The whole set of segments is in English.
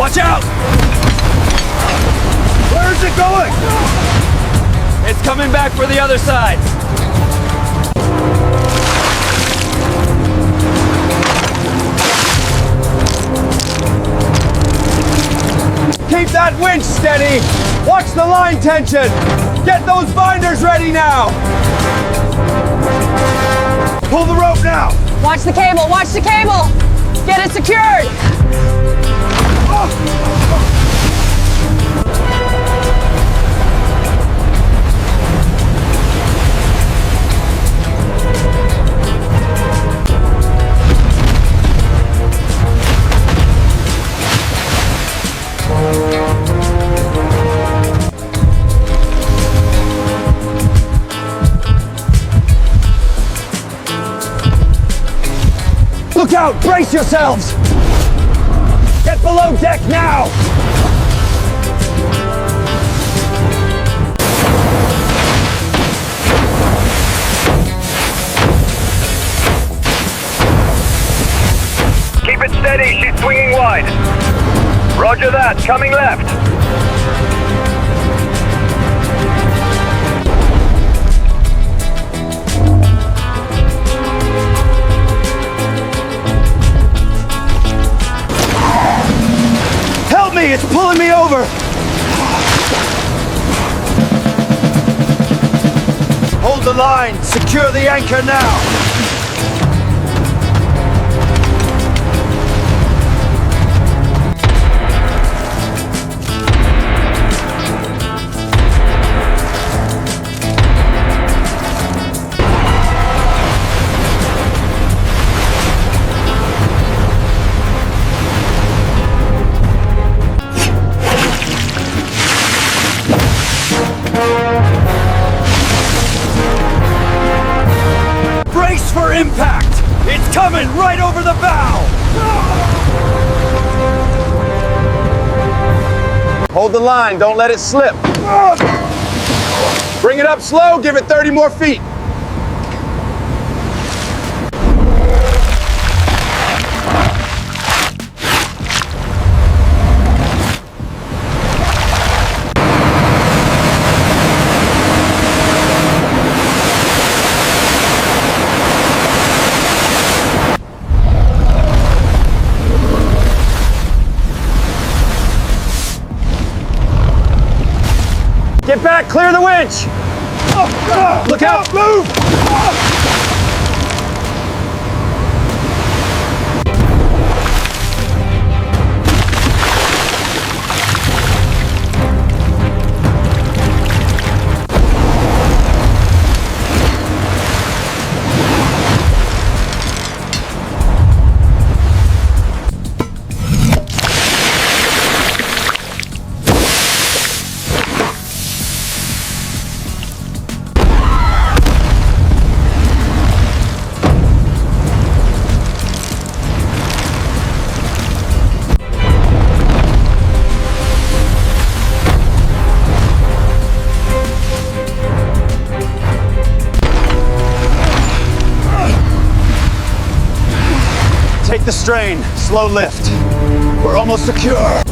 Watch out! Where's it going? It's coming back for the other side. Keep that winch steady! Watch the line tension! Get those binders ready now! Pull the rope now! Watch the cable, watch the cable! Get it secured! Look out! Brace yourselves! Get below deck now! Keep it steady, she's swinging wide. Roger that, coming left. Help me! It's pulling me over! Hold the line! Secure the anchor now! Brace for impact! It's coming right over the bow! Hold the line, don't let it slip. Bring it up slow, give it 30 more feet. Get back, clear the winch! Look out, move! Take the strain, slow lift. We're almost secure.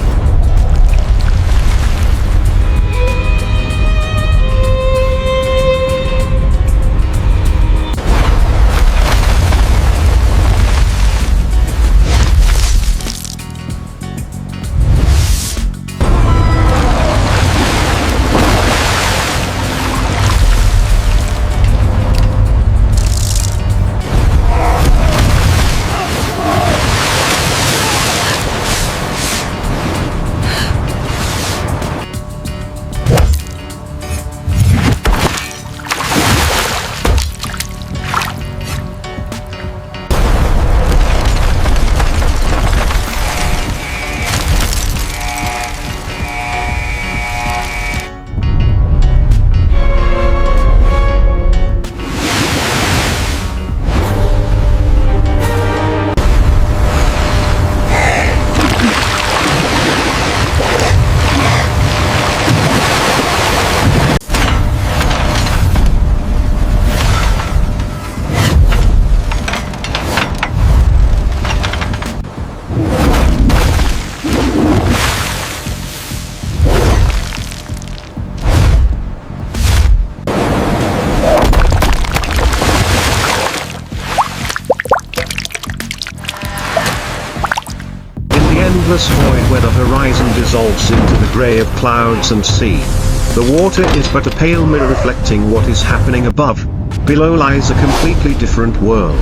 endless void where the horizon dissolves into the grey of clouds and sea. The water is but a pale mirror reflecting what is happening above. Below lies a completely different world.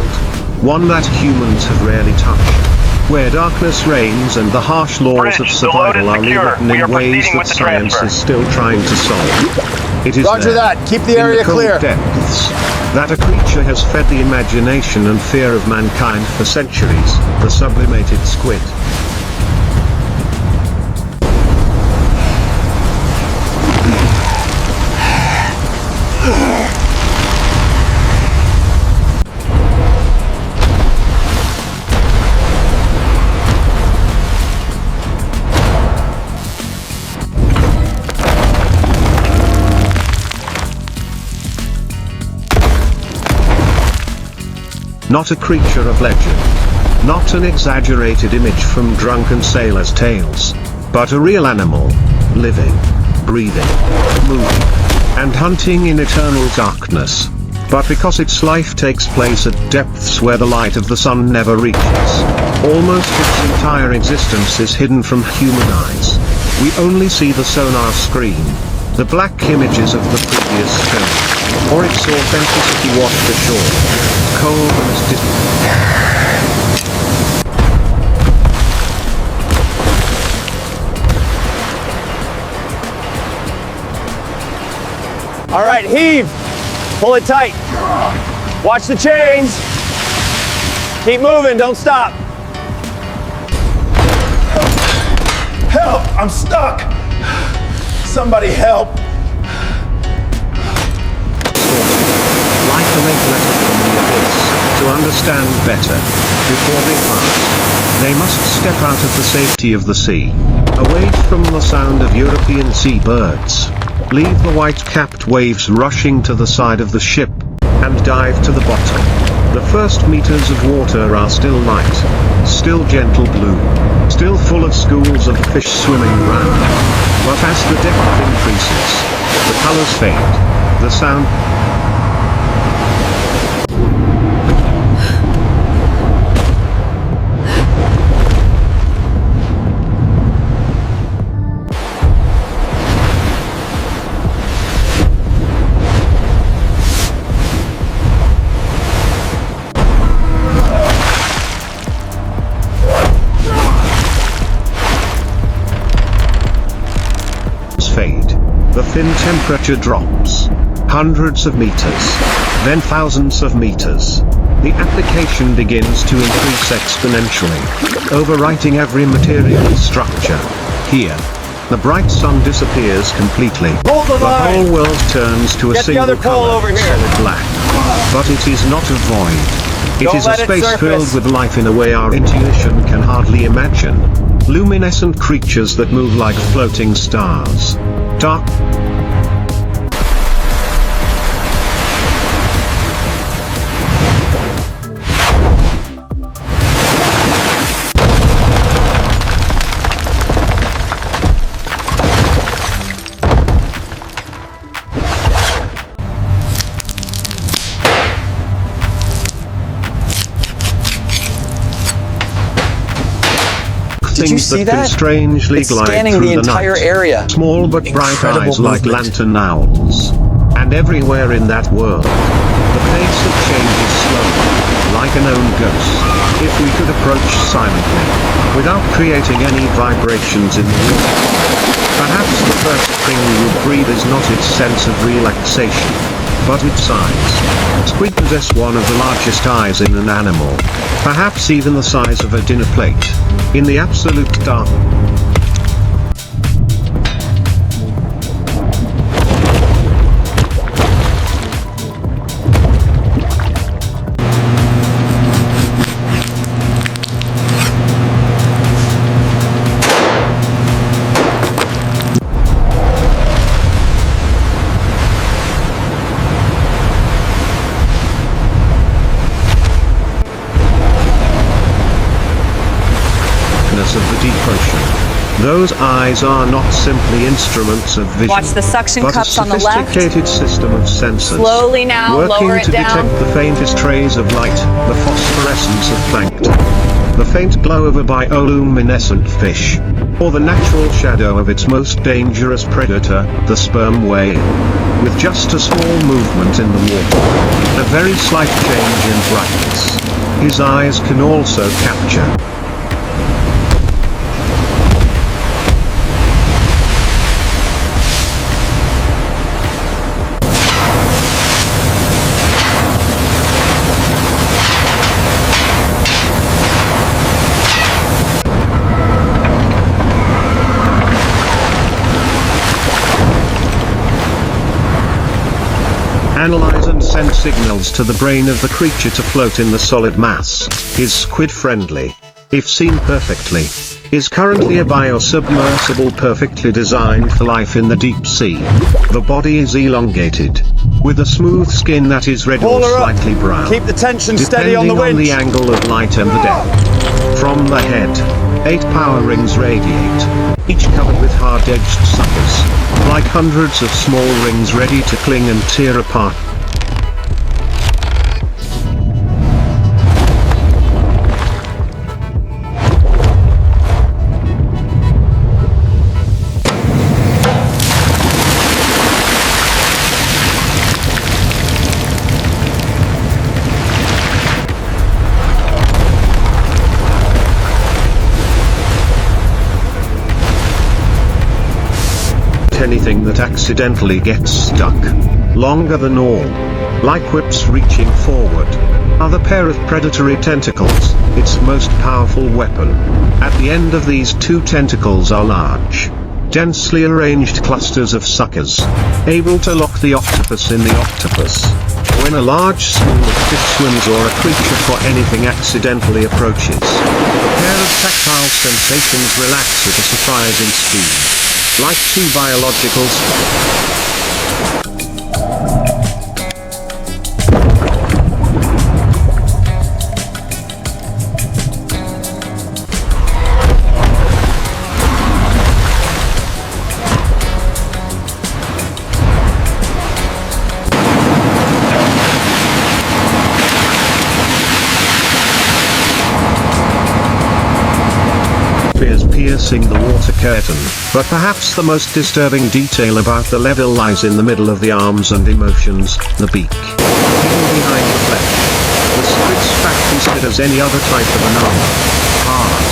One that humans have rarely touched. Where darkness reigns and the harsh laws of survival are rewritten in ways that science is still trying to solve. It is Roger there, that. Keep the area in the cold clear. depths, that a creature has fed the imagination and fear of mankind for centuries, the sublimated squid. Not a creature of legend. Not an exaggerated image from drunken sailors' tales. But a real animal. Living. Breathing. Moving. And hunting in eternal darkness. But because its life takes place at depths where the light of the sun never reaches. Almost its entire existence is hidden from human eyes. We only see the sonar screen. The black images of the previous film. Or its authenticity washed ashore. Cold and All right, heave. Pull it tight. Watch the chains. Keep moving, don't stop. Help! I'm stuck! Somebody help! Like a red letter from the abyss, to understand better. Before they pass, they must step out of the safety of the sea. Away from the sound of European seabirds. Leave the white-capped waves rushing to the side of the ship, and dive to the bottom. The first meters of water are still light, still gentle blue, still full of schools of fish swimming round. But as the depth increases, the colors fade, the sound fade. The fin temperature drops. Hundreds of meters. Then thousands of meters. The application begins to increase exponentially, overwriting every material structure. Here, the bright sun disappears completely. Hold the The line. whole world turns to a Get the single other pole color, over here. solid black. But it is not a void. It Don't is a let it space surface. filled with life in a way our intuition can hardly imagine. Luminescent creatures that move like floating stars. Dark Did you things see that can that? strangely It's glide scanning through the entire night. area. Small but bright Incredible eyes like movement. lantern owls. And everywhere in that world, the pace of change is slow, like a known ghost. If we could approach silently, without creating any vibrations in the water, perhaps the first thing we would breathe is not its sense of relaxation, but its eyes. Squid possess one of the largest eyes in an animal, perhaps even the size of a dinner plate. In the absolute dark, of the deep ocean. Those eyes are not simply instruments of vision, Watch the suction but cups a on the left. sophisticated system of sensors, Slowly now, working lower it to down. detect the faintest rays of light, the phosphorescence of plankton. the faint glow of a bioluminescent fish, or the natural shadow of its most dangerous predator, the sperm whale. With just a small movement in the water, a very slight change in brightness, his eyes can also capture. Analyze and send signals to the brain of the creature to float in the solid mass. Is squid friendly? If seen perfectly, is currently a biosubmersible perfectly designed for life in the deep sea. The body is elongated, with a smooth skin that is red or slightly brown. Keep the tension steady on the depending winch. on the angle of light and the depth. From the head, 8 power rings radiate, each covered with hard-edged suckers, like hundreds of small rings ready to cling and tear apart. Anything that accidentally gets stuck, longer than all, like whips reaching forward, are the pair of predatory tentacles, its most powerful weapon. At the end of these two tentacles are large, densely arranged clusters of suckers, able to lock the octopus in the octopus. When a large school of fish swims or a creature for anything accidentally approaches, a pair of tactile sensations relax at a surprising speed. Like two biologicals. Piercing the water curtain, but perhaps the most disturbing detail about the level lies in the middle of the arms and emotions, the beak. Hidden behind the flesh, the squid's back considers any other type of an arm hard,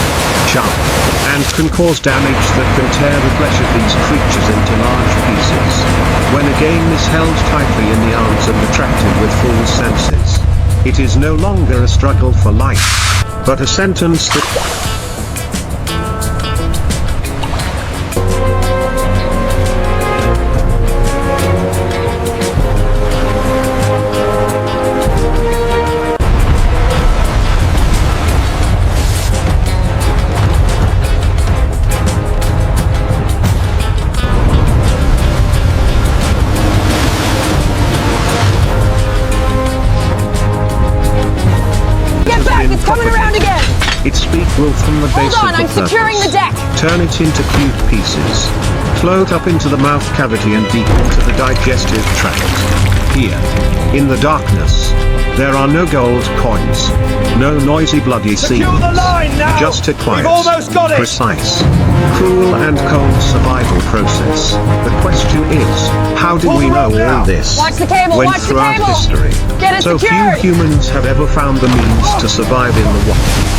sharp, and can cause damage that can tear the flesh of these creatures into large pieces. When a game is held tightly in the arms and attracted with full senses, it is no longer a struggle for life, but a sentence that its beak will from the base Hold on, of the I'm securing the deck. turn it into cute pieces, float up into the mouth cavity and deep into the digestive tract. Here, in the darkness, there are no gold coins, no noisy bloody scenes, Secure the line now! just a quiet, We've almost got it! precise, cruel and cold survival process. The question is, how did Pull we the know rope now. all this Watch the cable, when watch the throughout cable. history, Get it so secured. few humans have ever found the means to survive in the water?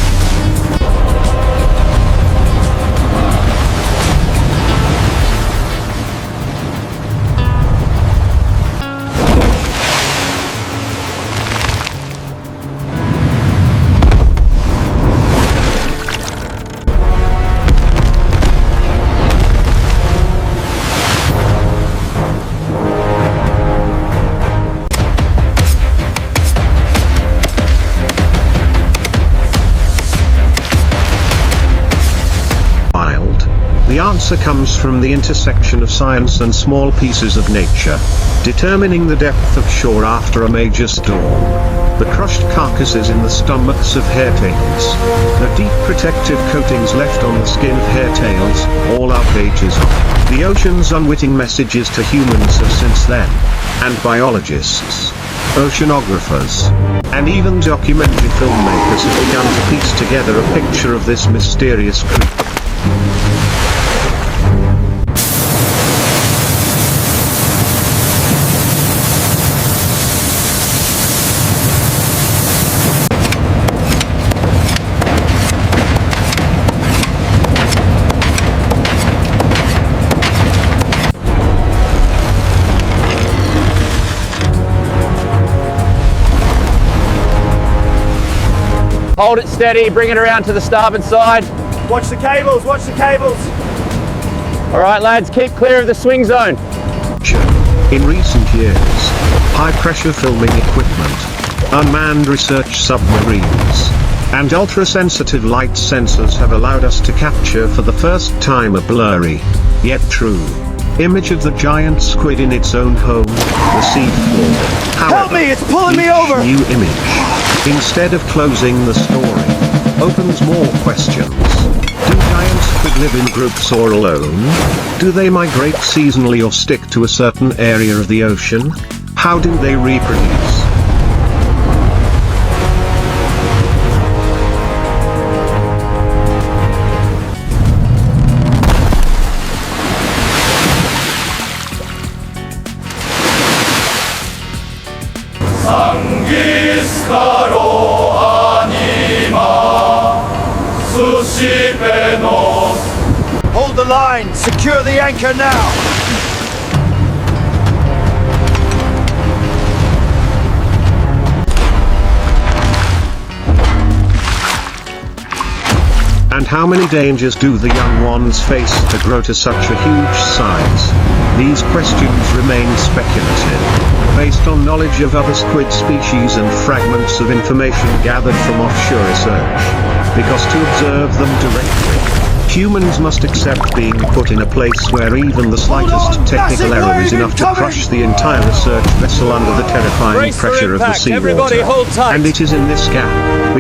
The answer comes from the intersection of science and small pieces of nature, determining the depth of shore after a major storm. The crushed carcasses in the stomachs of hairtails, the deep protective coatings left on the skin of hairtails, all are pages of the ocean's unwitting messages to humans of since then, and biologists. oceanographers, and even documentary filmmakers have begun to piece together a picture of this mysterious creature. Hold it steady, bring it around to the starboard side. Watch the cables, watch the cables. All right, lads, keep clear of the swing zone. In recent years, high-pressure filming equipment, unmanned research submarines, and ultra-sensitive light sensors have allowed us to capture for the first time a blurry, yet true, image of the giant squid in its own home, the seafloor. However, Help me, it's pulling me over. each new image, instead of closing the story, opens more questions. Do giant squid live in groups or alone? Do they migrate seasonally or stick to a certain area of the ocean? How do they reproduce? Hold the line, secure the anchor now. And how many dangers do the young ones face to grow to such a huge size? These questions remain speculative, based on knowledge of other squid species and fragments of information gathered from offshore research. Because to observe them directly, humans must accept being put in a place where even the slightest technical error is enough to crush the entire research vessel under the terrifying Brace for pressure of the impact. Everybody seawater. hold tight. And it is in this gap